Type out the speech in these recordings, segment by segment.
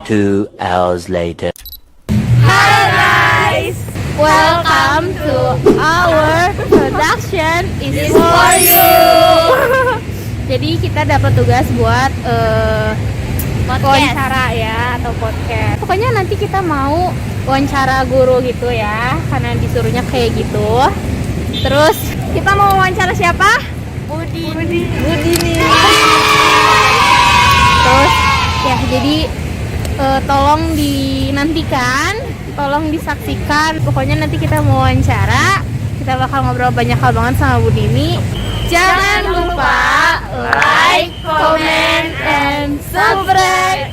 2 hours later. Hi guys, welcome to our production is for you. Jadi kita dapat tugas buat wawancara ya atau podcast. Pokoknya nanti kita mau wawancara guru gitu ya, karena disuruhnya kayak gitu. Terus kita mau wawancara siapa? Budi nih. Terus ya jadi tolong dinantikan, tolong disaksikan. Pokoknya nanti kita mau wawancara, kita bakal ngobrol banyak hal banget sama Bu Dini. Jangan lupa like, comment, and subscribe.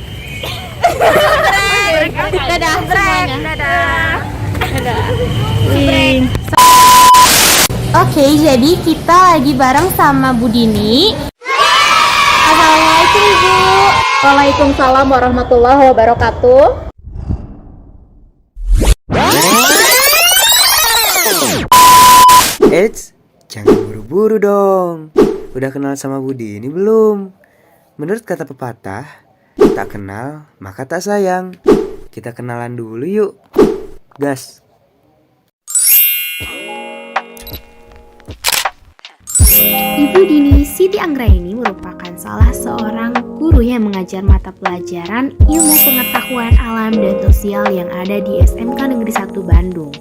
Dadah semuanya. Dadah. Oke, jadi kita lagi bareng sama Bu Dini. Assalamualaikum Ibu. Waalaikumsalam warahmatullahi wabarakatuh. Eits, jangan buru-buru dong. Udah kenal sama Bu Dini belum? Menurut kata pepatah, tak kenal maka tak sayang. Kita kenalan dulu yuk. Gas. Ibu Dini Siti Anggraini merupakan salah seorang guru yang mengajar mata pelajaran ilmu pengetahuan alam dan sosial yang ada di SMK Negeri 1 Bandung.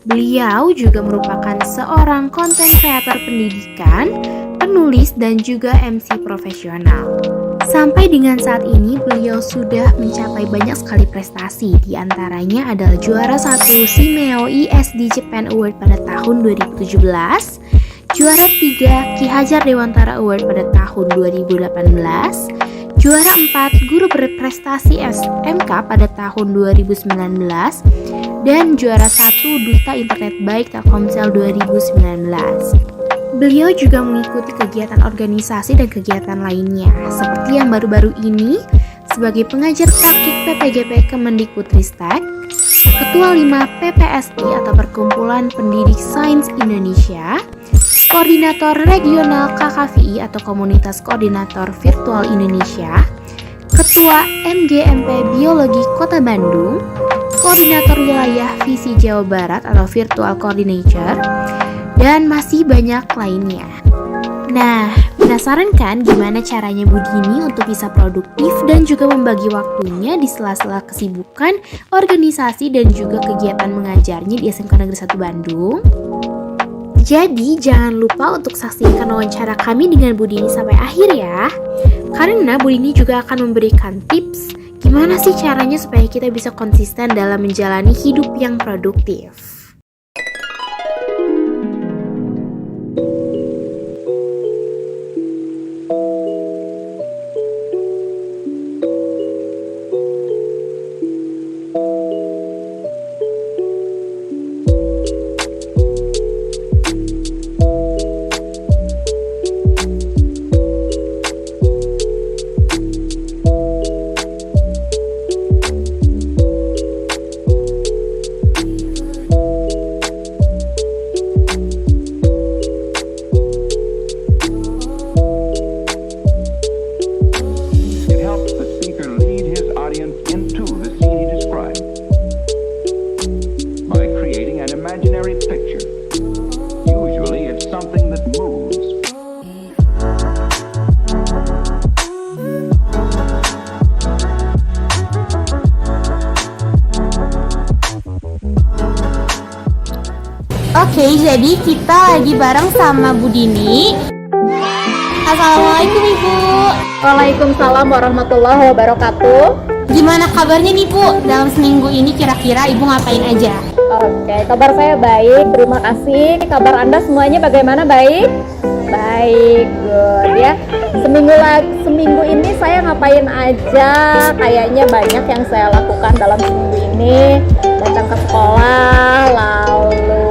Beliau juga merupakan seorang konten kreator pendidikan, penulis, dan juga MC profesional. Sampai dengan saat ini beliau sudah mencapai banyak sekali prestasi. Di antaranya adalah juara 1 Shimeo ESD Japan Award pada tahun 2017, juara 3 Ki Hajar Dewantara Award pada tahun 2018, juara 4 Guru Berprestasi SMK pada tahun 2019, dan juara 1 Duta Internet Baik Telkomsel 2019. Beliau juga mengikuti kegiatan organisasi dan kegiatan lainnya, seperti yang baru-baru ini sebagai pengajar praktik PPGP Kemendikbudristek, Ketua 5 PPSI atau Perkumpulan Pendidik Sains Indonesia, Koordinator Regional KKVI atau Komunitas Koordinator Virtual Indonesia, Ketua MGMP Biologi Kota Bandung, Koordinator Wilayah Visi Jawa Barat atau Virtual Coordinator, dan masih banyak lainnya. Nah, penasaran kan gimana caranya Bu Dini untuk bisa produktif dan juga membagi waktunya di sela-sela kesibukan, organisasi, dan juga kegiatan mengajarnya di SMK Negeri 1 Bandung? Jadi jangan lupa untuk saksikan wawancara kami dengan Bu Dini sampai akhir ya. Karena Bu Dini juga akan memberikan tips gimana sih caranya supaya kita bisa konsisten dalam menjalani hidup yang produktif. Oke, jadi kita lagi bareng sama Bu Dini. Assalamualaikum Ibu. Waalaikumsalam warahmatullahi wabarakatuh. Gimana kabarnya nih Bu? Dalam seminggu ini kira-kira Ibu ngapain aja? Oke, kabar saya baik, terima kasih. Kabar Anda semuanya bagaimana? Baik? Baik, good ya. Seminggu ini saya ngapain aja? Kayaknya banyak yang saya lakukan dalam seminggu ini. Datang ke sekolah, lalu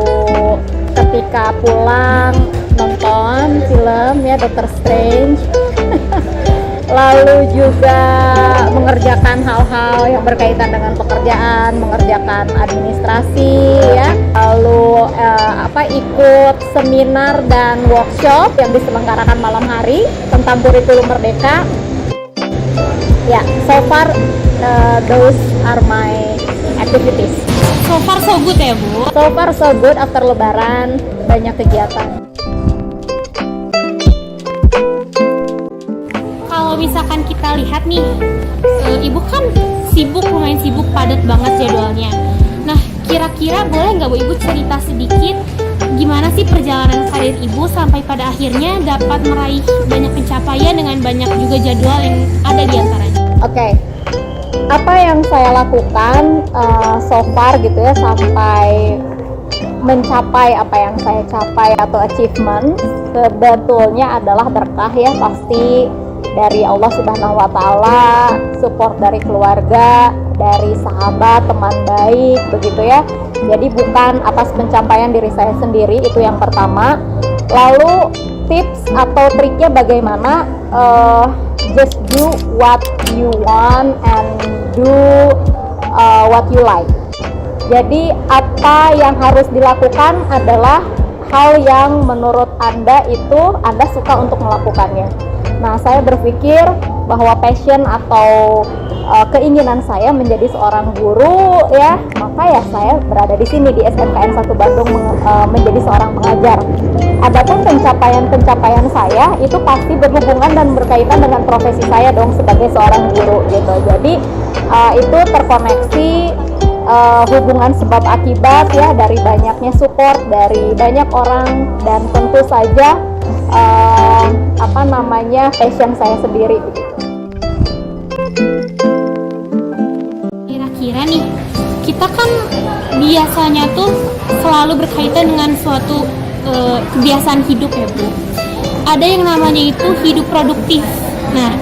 ketika pulang nonton film ya Doctor Strange. Lalu juga mengerjakan hal-hal yang berkaitan dengan pekerjaan, mengerjakan administrasi ya. Lalu ikut seminar dan workshop yang diselenggarakan malam hari tentang kurikulum merdeka. Ya, so far those are my activities. So far so good ya Bu? So far so good, after lebaran banyak kegiatan. Kalau misalkan kita lihat nih, Ibu kan lumayan sibuk, padat banget jadwalnya. Nah, kira-kira boleh nggak Bu Ibu cerita sedikit gimana sih perjalanan karir Ibu sampai pada akhirnya dapat meraih banyak pencapaian dengan banyak juga jadwal yang ada di antaranya? Oke. Apa yang saya lakukan so far gitu ya, sampai mencapai apa yang saya capai atau achievement, sebetulnya adalah berkah ya, pasti dari Allah Subhanahu wa Ta'ala, support dari keluarga, dari sahabat, teman baik, begitu ya. Jadi bukan atas pencapaian diri saya sendiri, itu yang pertama. Lalu tips atau triknya bagaimana? Just do what you want and do what you like. Jadi apa yang harus dilakukan adalah hal yang menurut Anda itu Anda suka untuk melakukannya. Nah, saya berpikir bahwa passion atau keinginan saya menjadi seorang guru ya, maka ya saya berada di sini di SMKN 1 Bandung menjadi seorang pengajar. Adapun pencapaian saya itu pasti berhubungan dan berkaitan dengan profesi saya dong sebagai seorang guru gitu. Jadi itu terkoneksi hubungan sebab akibat ya, dari banyaknya support dari banyak orang, dan tentu saja passion saya sendiri begitu. Kira-kira nih, kita kan biasanya tuh selalu berkaitan dengan suatu kebiasaan hidup ya Bu. Ada yang namanya itu hidup produktif. Nah,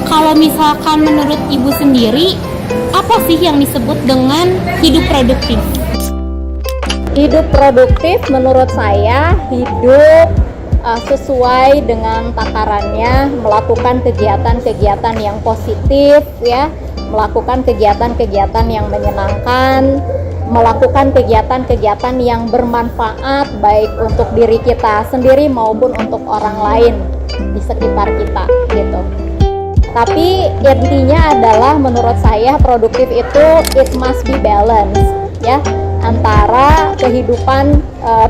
kalau misalkan menurut Ibu sendiri, apa sih yang disebut dengan hidup produktif? Hidup produktif menurut saya hidup sesuai dengan takarannya, melakukan kegiatan-kegiatan yang positif ya, melakukan kegiatan-kegiatan yang menyenangkan, melakukan kegiatan-kegiatan yang bermanfaat baik untuk diri kita sendiri maupun untuk orang lain di sekitar kita gitu. Tapi intinya adalah menurut saya produktif itu it must be balanced ya, antara kehidupan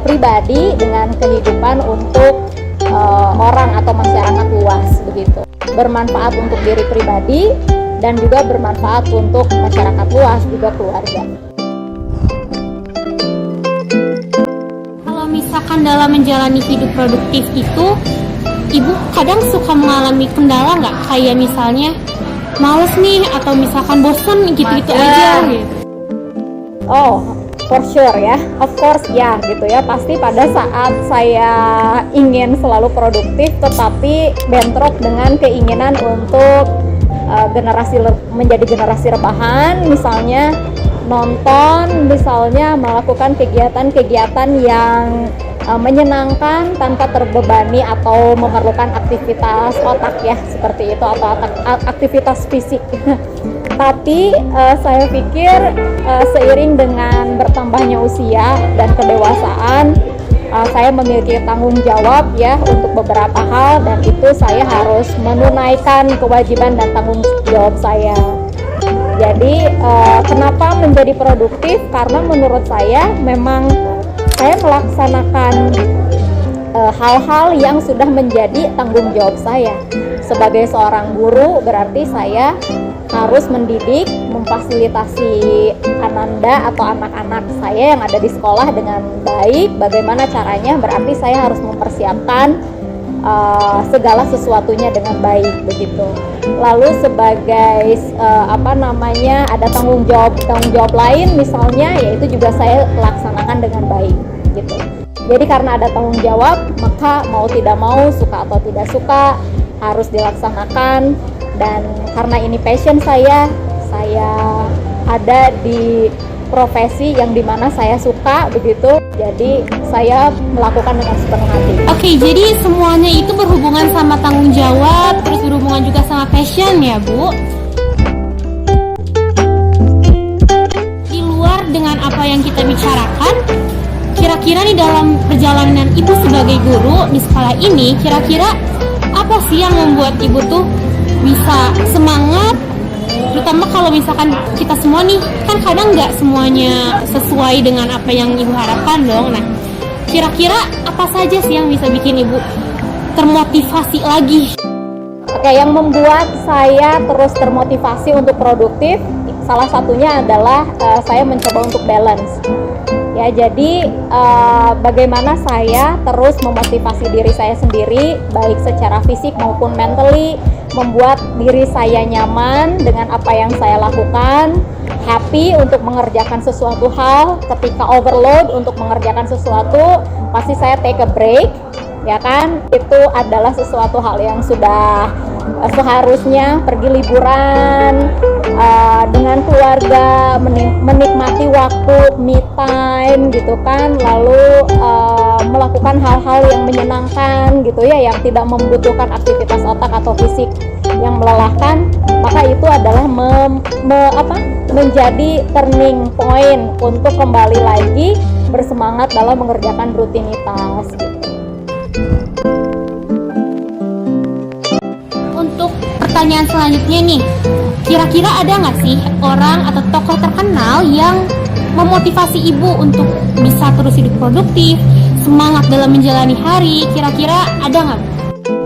pribadi dengan kehidupan untuk orang atau masyarakat luas begitu. Bermanfaat untuk diri pribadi dan juga bermanfaat untuk masyarakat luas, juga keluarga. Kalau misalkan dalam menjalani hidup produktif itu, Ibu kadang suka mengalami kendala nggak? Kayak misalnya males nih, atau misalkan bosan gitu-gitu aja gitu. Oh, for sure ya, of course ya gitu ya. Pasti pada saat saya ingin selalu produktif tetapi bentrok dengan keinginan untuk menjadi generasi rebahan, misalnya nonton, misalnya melakukan kegiatan-kegiatan yang menyenangkan tanpa terbebani atau memerlukan aktivitas otak ya, seperti itu, atau aktivitas fisik. Tapi saya pikir seiring dengan bertambahnya usia dan kedewasaan, saya memiliki tanggung jawab ya untuk beberapa hal, dan itu saya harus menunaikan kewajiban dan tanggung jawab saya. Jadi kenapa menjadi produktif? Karena menurut saya memang saya melaksanakan hal-hal yang sudah menjadi tanggung jawab saya. Sebagai seorang guru berarti saya harus mendidik, memfasilitasi Ananda atau anak-anak saya yang ada di sekolah dengan baik. Bagaimana caranya? Berarti saya harus mempersiapkan segala sesuatunya dengan baik begitu. Lalu sebagai ada tanggung jawab lain misalnya, yaitu juga saya laksanakan dengan baik gitu. Jadi karena ada tanggung jawab, maka mau tidak mau, suka atau tidak suka, harus dilaksanakan. Dan karena ini passion saya ada di profesi yang dimana saya suka begitu, jadi saya melakukan dengan sepenuh hati. Oke, jadi semuanya itu berhubungan sama tanggung jawab, terus berhubungan juga sama passion ya Bu. Di luar dengan apa yang kita bicarakan, kira-kira nih dalam perjalanan Ibu sebagai guru di sekolah ini, kira-kira apa sih yang membuat Ibu tuh bisa semangat, terutama kalau misalkan kita semua nih, kan kadang nggak semuanya sesuai dengan apa yang ibu harapkan dong. Nah, kira-kira apa saja sih yang bisa bikin ibu termotivasi lagi? Oke, yang membuat saya terus termotivasi untuk produktif, salah satunya adalah saya mencoba untuk balance. Ya, jadi bagaimana saya terus memotivasi diri saya sendiri, baik secara fisik maupun mentally, membuat diri saya nyaman dengan apa yang saya lakukan, happy untuk mengerjakan sesuatu hal. Ketika overload untuk mengerjakan sesuatu, pasti saya take a break, ya kan? Itu adalah sesuatu hal yang sudah seharusnya pergi liburan dengan keluarga, menikmati waktu me time gitu kan, lalu melakukan hal-hal yang menyenangkan gitu ya, yang tidak membutuhkan aktivitas otak atau fisik yang melelahkan, maka itu adalah menjadi turning point untuk kembali lagi bersemangat dalam mengerjakan rutinitas gitu. Untuk pertanyaan selanjutnya nih, kira-kira ada nggak sih orang atau tokoh terkenal yang memotivasi ibu untuk bisa terus hidup produktif, semangat dalam menjalani hari? Kira-kira ada nggak?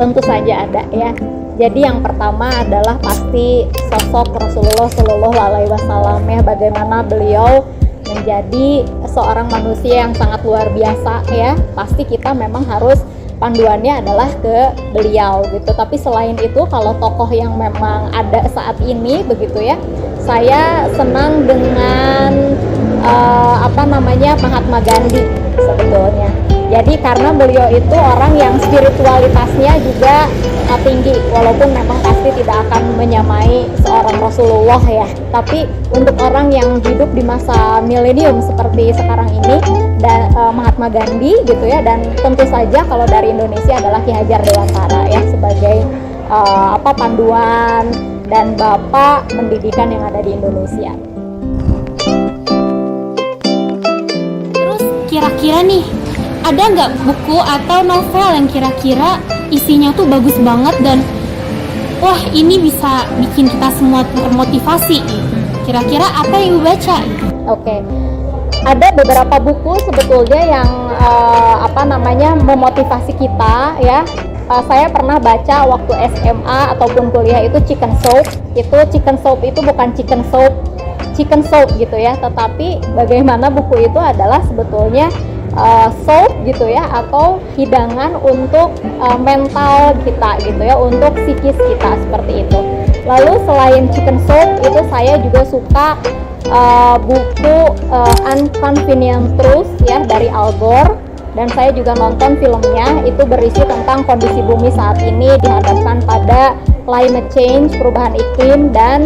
Tentu saja ada ya. Jadi yang pertama adalah pasti sosok Rasulullah Shallallahu Alaihi Wasallam ya, bagaimana beliau menjadi seorang manusia yang sangat luar biasa ya. Pasti kita memang harus panduannya adalah ke beliau gitu. Tapi selain itu, kalau tokoh yang memang ada saat ini begitu ya, saya senang dengan Mahatma Gandhi sebetulnya. Jadi karena beliau itu orang yang spiritualitasnya juga tinggi, walaupun memang pasti tidak akan menyamai seorang Rasulullah ya. Tapi untuk orang yang hidup di masa milenium seperti sekarang ini, dan Mahatma Gandhi gitu ya, dan tentu saja kalau dari Indonesia adalah Ki Hajar Dewantara ya, sebagai panduan dan bapak pendidikan yang ada di Indonesia. Terus kira-kira nih, ada nggak buku atau novel yang kira-kira isinya tuh bagus banget dan wah ini bisa bikin kita semua termotivasi? Kira-kira apa yang ibu baca? Oke. Ada beberapa buku sebetulnya yang memotivasi kita ya. Saya pernah baca waktu SMA ataupun kuliah itu Chicken Soup. Chicken Soup itu bukan chicken soup gitu ya, tetapi bagaimana buku itu adalah sebetulnya soup gitu ya, atau hidangan untuk mental kita gitu ya, untuk psikis kita seperti itu. Lalu selain Chicken Soup itu saya juga suka buku Inconvenient Truth ya dari Al Gore, dan saya juga nonton filmnya. Itu berisi tentang kondisi bumi saat ini dihadapkan pada climate change, perubahan iklim, dan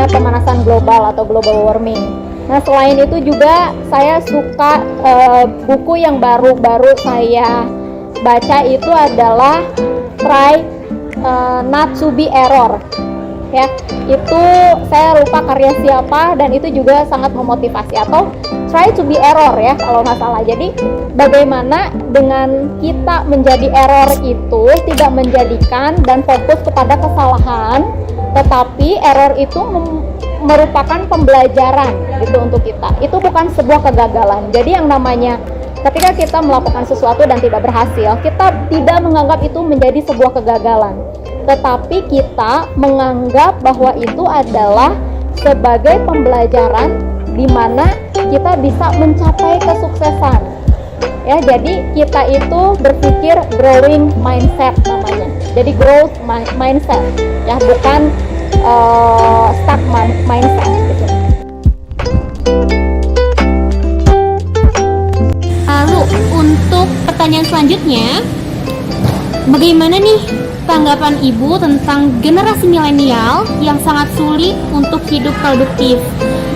pemanasan global atau global warming. Nah, selain itu juga saya suka buku yang baru-baru saya baca itu adalah Try Not to Be Error ya. Itu saya lupa karya siapa, dan itu juga sangat memotivasi, atau Try to Be Error ya kalau nggak salah. Jadi bagaimana dengan kita menjadi error itu tidak menjadikan dan fokus kepada kesalahan, tetapi error itu merupakan pembelajaran gitu untuk kita. Itu bukan sebuah kegagalan. Jadi yang namanya ketika kita melakukan sesuatu dan tidak berhasil, kita tidak menganggap itu menjadi sebuah kegagalan, tetapi kita menganggap bahwa itu adalah sebagai pembelajaran di mana kita bisa mencapai kesuksesan. Ya, jadi kita itu berpikir growing mindset namanya. Jadi growth mindset ya, bukan stuck mindset gitu. Lalu untuk pertanyaan selanjutnya, bagaimana nih tanggapan ibu tentang generasi milenial yang sangat sulit untuk hidup produktif?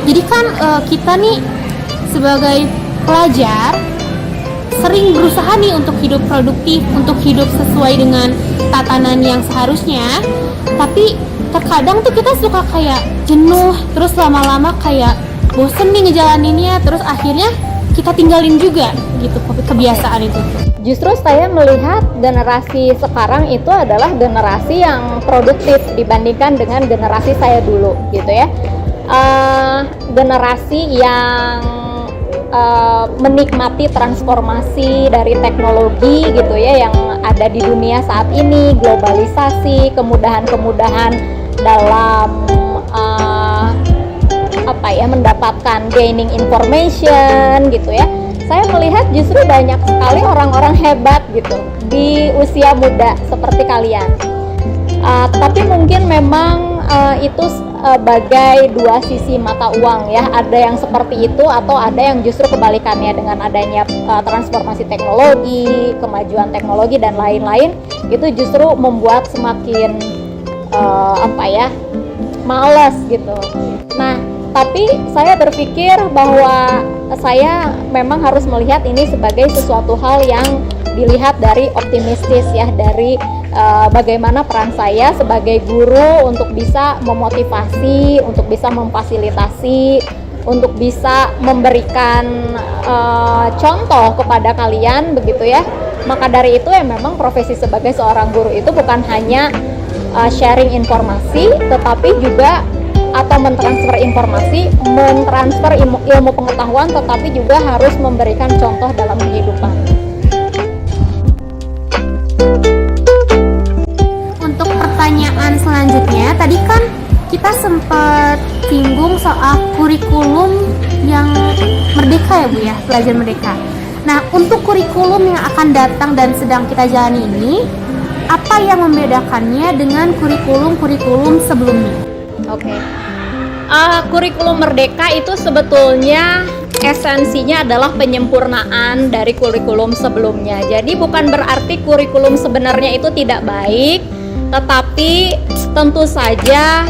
Jadi kan kita nih sebagai pelajar sering berusaha nih untuk hidup produktif, untuk hidup sesuai dengan tatanan yang seharusnya, tapi terkadang tuh kita suka kayak jenuh, terus lama-lama kayak bosen nih ngejalaninnya, terus akhirnya kita tinggalin juga gitu kebiasaan itu. justru saya melihat generasi sekarang itu adalah generasi yang produktif dibandingkan dengan generasi saya dulu gitu ya. Generasi yang menikmati transformasi dari teknologi gitu ya yang ada di dunia saat ini, globalisasi, kemudahan-kemudahan dalam mendapatkan gaining information gitu ya. Saya melihat justru banyak sekali orang-orang hebat gitu di usia muda seperti kalian. Tapi mungkin memang itu bagai dua sisi mata uang ya. Ada yang seperti itu atau ada yang justru kebalikannya, dengan adanya transformasi teknologi, kemajuan teknologi dan lain-lain, itu justru membuat semakin malas gitu. Nah, tapi saya berpikir bahwa saya memang harus melihat ini sebagai sesuatu hal yang dilihat dari optimistis ya, dari bagaimana peran saya sebagai guru untuk bisa memotivasi, untuk bisa memfasilitasi, untuk bisa memberikan contoh kepada kalian begitu ya. Maka dari itu ya memang profesi sebagai seorang guru itu bukan hanya sharing informasi, tetapi juga atau mentransfer informasi, mentransfer ilmu pengetahuan, tetapi juga harus memberikan contoh dalam kehidupan. Untuk pertanyaan selanjutnya, tadi kan kita sempat singgung soal kurikulum yang merdeka ya Bu ya, belajar merdeka. Nah, untuk kurikulum yang akan datang dan sedang kita jalani ini, apa yang membedakannya dengan kurikulum-kurikulum sebelumnya? Oke. Kurikulum merdeka itu sebetulnya esensinya adalah penyempurnaan dari kurikulum sebelumnya. Jadi bukan berarti kurikulum sebenarnya itu tidak baik, tetapi tentu saja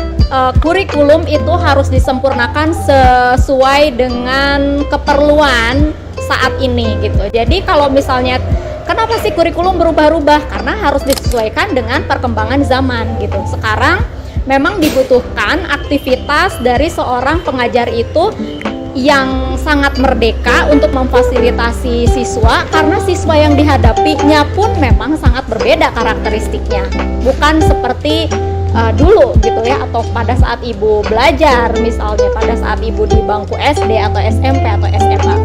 kurikulum itu harus disempurnakan sesuai dengan keperluan saat ini gitu. Jadi kalau misalnya kenapa sih kurikulum berubah-ubah? Karena harus disesuaikan dengan perkembangan zaman gitu. Sekarang memang dibutuhkan aktivitas dari seorang pengajar itu yang sangat merdeka untuk memfasilitasi siswa, karena siswa yang dihadapinya pun memang sangat berbeda karakteristiknya. Bukan seperti dulu gitu ya, atau pada saat ibu belajar misalnya, pada saat ibu di bangku SD atau SMP atau SMA.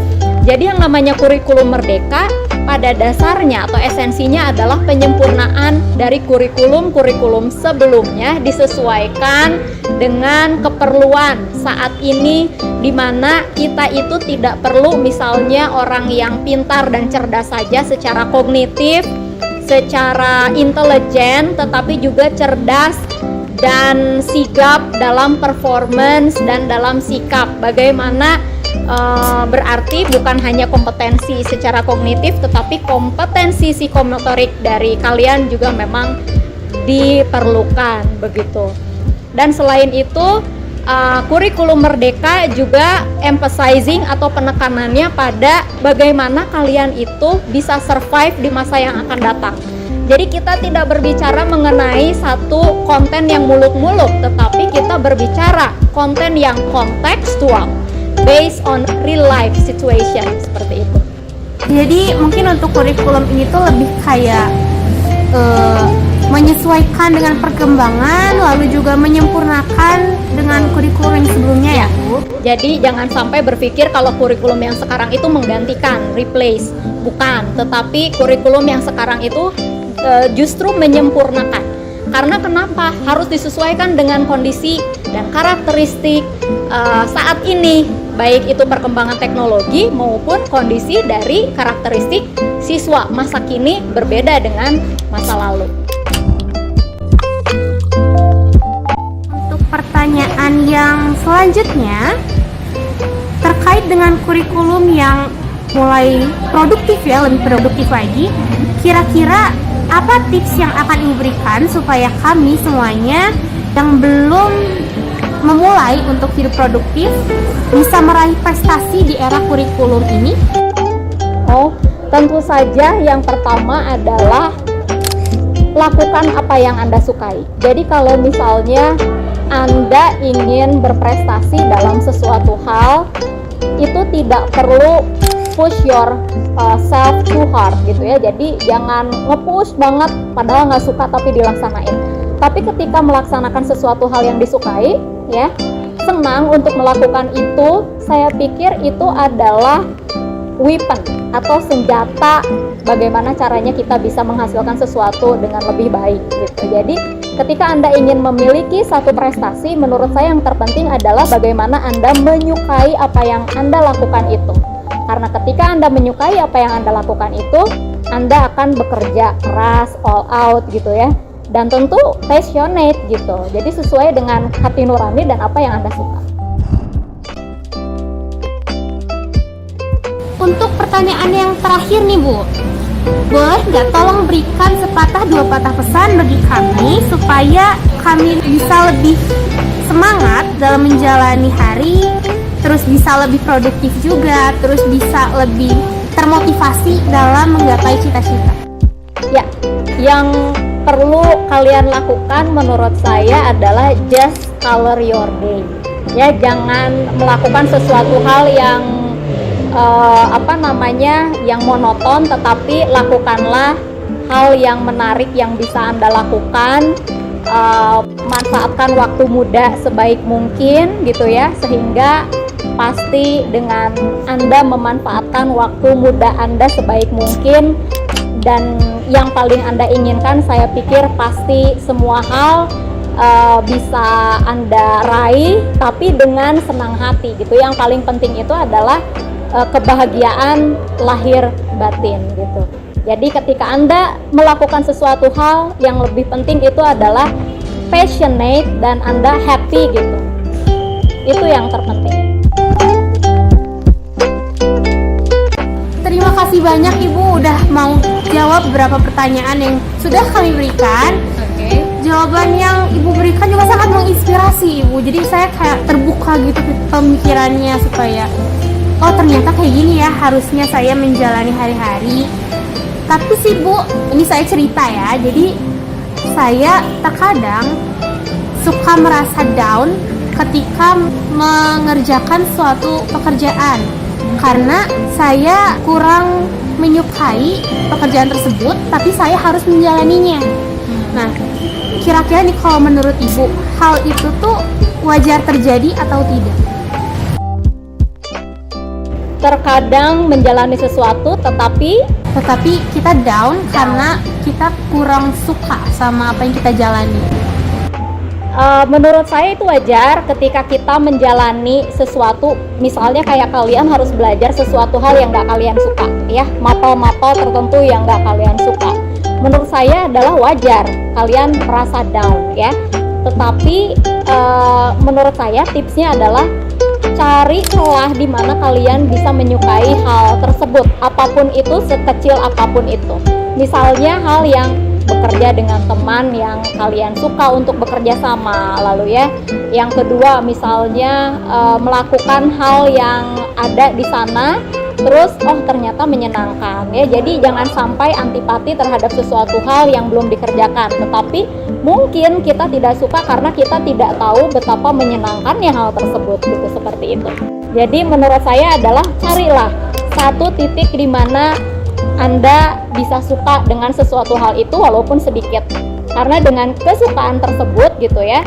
Jadi yang namanya kurikulum merdeka pada dasarnya atau esensinya adalah penyempurnaan dari kurikulum-kurikulum sebelumnya, disesuaikan dengan keperluan saat ini, di mana kita itu tidak perlu misalnya orang yang pintar dan cerdas saja secara kognitif, secara intelijen, tetapi juga cerdas dan sigap dalam performance dan dalam sikap. Bagaimana berarti bukan hanya kompetensi secara kognitif, tetapi kompetensi psikomotorik dari kalian juga memang diperlukan begitu. Dan selain itu kurikulum merdeka juga emphasizing atau penekanannya pada bagaimana kalian itu bisa survive di masa yang akan datang. Jadi kita tidak berbicara mengenai satu konten yang muluk-muluk, tetapi kita berbicara konten yang kontekstual, based on real life situation, seperti itu. Jadi mungkin untuk kurikulum ini tuh lebih kayak menyesuaikan dengan perkembangan, lalu juga menyempurnakan dengan kurikulum yang sebelumnya ya Bu. Jadi jangan sampai berpikir kalau kurikulum yang sekarang itu menggantikan, replace, bukan. Tetapi kurikulum yang sekarang itu justru menyempurnakan. Karena kenapa? Harus disesuaikan dengan kondisi dan karakteristik saat ini, baik itu perkembangan teknologi maupun kondisi dari karakteristik siswa masa kini berbeda dengan masa lalu. Untuk pertanyaan yang selanjutnya terkait dengan kurikulum yang mulai produktif ya, lebih produktif lagi, kira-kira apa tips yang akan Ibu berikan supaya kami semuanya yang belum memulai untuk hidup produktif bisa meraih prestasi di era kurikulum ini? Oh, tentu saja yang pertama adalah lakukan apa yang Anda sukai. Jadi kalau misalnya Anda ingin berprestasi dalam sesuatu hal, itu tidak perlu push your self too hard gitu ya. Jadi jangan nge-push banget padahal nggak suka tapi dilaksanain. Tapi ketika melaksanakan sesuatu hal yang disukai ya, senang untuk melakukan itu, saya pikir itu adalah weapon atau senjata bagaimana caranya kita bisa menghasilkan sesuatu dengan lebih baik gitu. Jadi ketika Anda ingin memiliki satu prestasi, menurut saya yang terpenting adalah bagaimana Anda menyukai apa yang Anda lakukan itu. Karena ketika Anda menyukai apa yang Anda lakukan itu, Anda akan bekerja keras, all out gitu ya. Dan tentu passionate gitu. Jadi sesuai dengan hati nurani dan apa yang Anda suka. Untuk pertanyaan yang terakhir nih Bu, boleh nggak tolong berikan sepatah dua patah pesan bagi kami supaya kami bisa lebih semangat dalam menjalani hari, terus bisa lebih produktif juga, terus bisa lebih termotivasi dalam menggapai cita-cita. Ya, yang perlu kalian lakukan menurut saya adalah just color your day. Ya, jangan melakukan sesuatu hal yang yang monoton, tetapi lakukanlah hal yang menarik yang bisa Anda lakukan. Manfaatkan waktu muda sebaik mungkin gitu ya, sehingga pasti dengan Anda memanfaatkan waktu muda Anda sebaik mungkin, dan yang paling Anda inginkan, saya pikir pasti semua hal bisa Anda raih, tapi dengan senang hati gitu. Yang paling penting itu adalah kebahagiaan lahir batin gitu. Jadi ketika Anda melakukan sesuatu hal, yang lebih penting itu adalah passionate dan Anda happy gitu. Itu yang terpenting. Terima kasih banyak Ibu udah mau jawab beberapa pertanyaan yang sudah kami berikan. Jawaban yang Ibu berikan juga sangat menginspirasi Ibu. Jadi saya kayak terbuka gitu pemikirannya supaya oh ternyata kayak gini ya harusnya saya menjalani hari-hari. Tapi sih Bu, ini saya cerita ya. Jadi saya terkadang suka merasa down ketika mengerjakan suatu pekerjaan karena saya kurang menyukai pekerjaan tersebut, tapi saya harus menjalaninya. Nah, kira-kira nih kalau menurut Ibu, hal itu tuh wajar terjadi atau tidak? Terkadang menjalani sesuatu tetapi kita down karena kita kurang suka sama apa yang kita jalani. Menurut saya itu wajar ketika kita menjalani sesuatu, misalnya kayak kalian harus belajar sesuatu hal yang gak kalian suka ya, mapel-mapel tertentu yang gak kalian suka. Menurut saya adalah wajar kalian merasa down ya. Tetapi menurut saya tipsnya adalah cari celah di mana kalian bisa menyukai hal tersebut, apapun itu, sekecil apapun itu. Misalnya hal yang bekerja dengan teman yang kalian suka untuk bekerja sama, lalu ya. Yang kedua misalnya melakukan hal yang ada di sana, terus ternyata menyenangkan ya. Jadi jangan sampai antipati terhadap sesuatu hal yang belum dikerjakan, tetapi mungkin kita tidak suka karena kita tidak tahu betapa menyenangkannya hal tersebut gitu, seperti itu. Jadi menurut saya adalah carilah satu titik di mana Anda bisa suka dengan sesuatu hal itu walaupun sedikit. Karena dengan kesukaan tersebut gitu ya,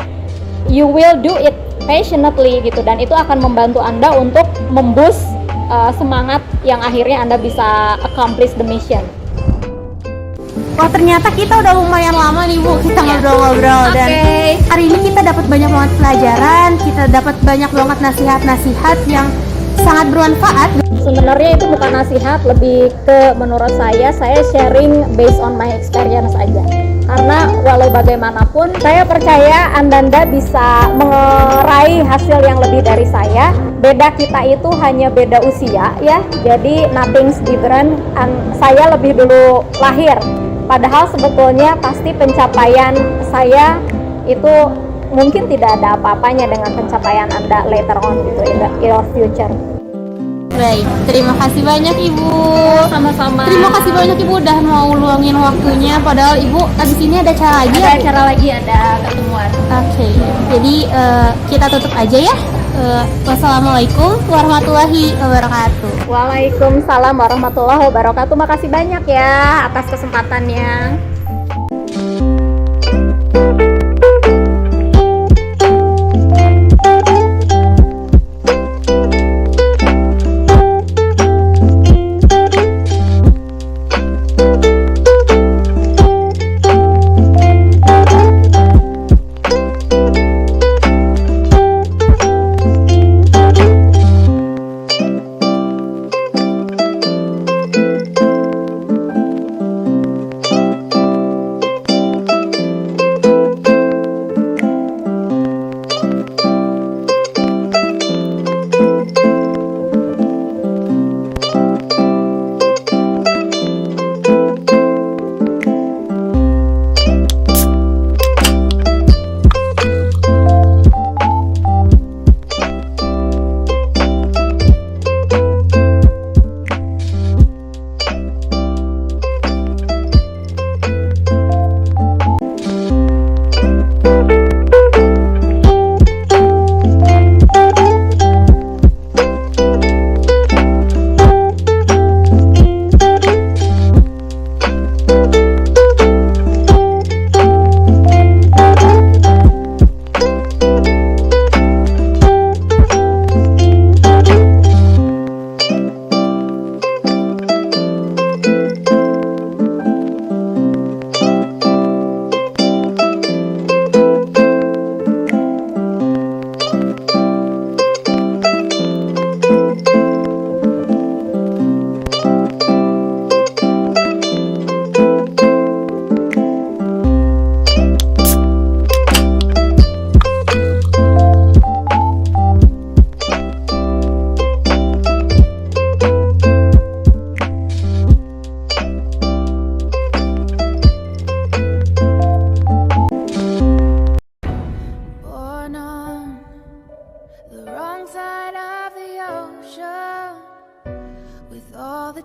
you will do it passionately gitu, dan itu akan membantu Anda untuk memboost semangat yang akhirnya Anda bisa accomplish the mission. Wah, ternyata kita udah lumayan lama nih Bu, kita ngobrol-ngobrol dan hari ini kita dapat banyak banget pelajaran, kita dapat banyak banget nasihat-nasihat yang sangat bermanfaat. Sebenarnya itu bukan nasihat, lebih ke menurut saya sharing based on my experience aja. Karena walau bagaimanapun, saya percaya Anda bisa meraih hasil yang lebih dari saya. Beda kita itu hanya beda usia ya, jadi nothing's different. Saya lebih dulu lahir. Padahal sebetulnya pasti pencapaian saya itu mungkin tidak ada apa-apanya dengan pencapaian Anda later on gitu, in your future. Baik, terima kasih banyak Ibu. Sama-sama. Terima kasih banyak Ibu udah mau luangin waktunya. Padahal Ibu abis ini ada acara lagi. Ada acara lagi, ada ketemuan. Oke, jadi kita tutup aja ya. Wassalamualaikum warahmatullahi wabarakatuh. Waalaikumsalam warahmatullahi wabarakatuh. Makasih banyak ya atas kesempatannya.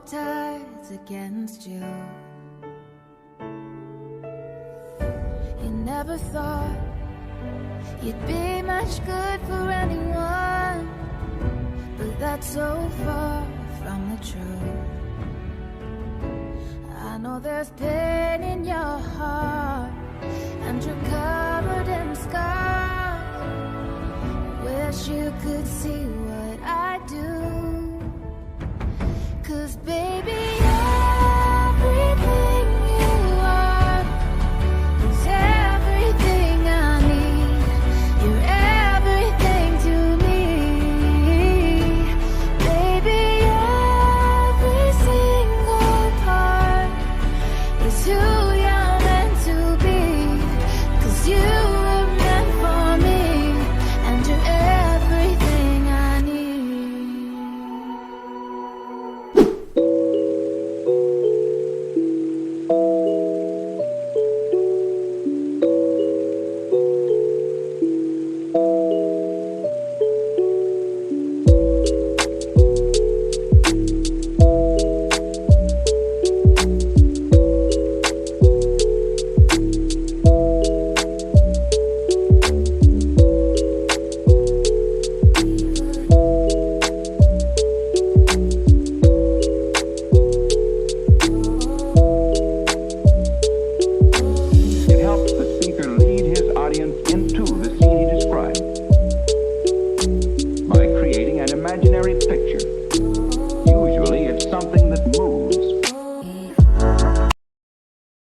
tides against you. You never thought you'd be much good for anyone, but that's so far from the truth. I know there's pain in your heart, and you're covered in scars. Wish you could see what I do, 'cause baby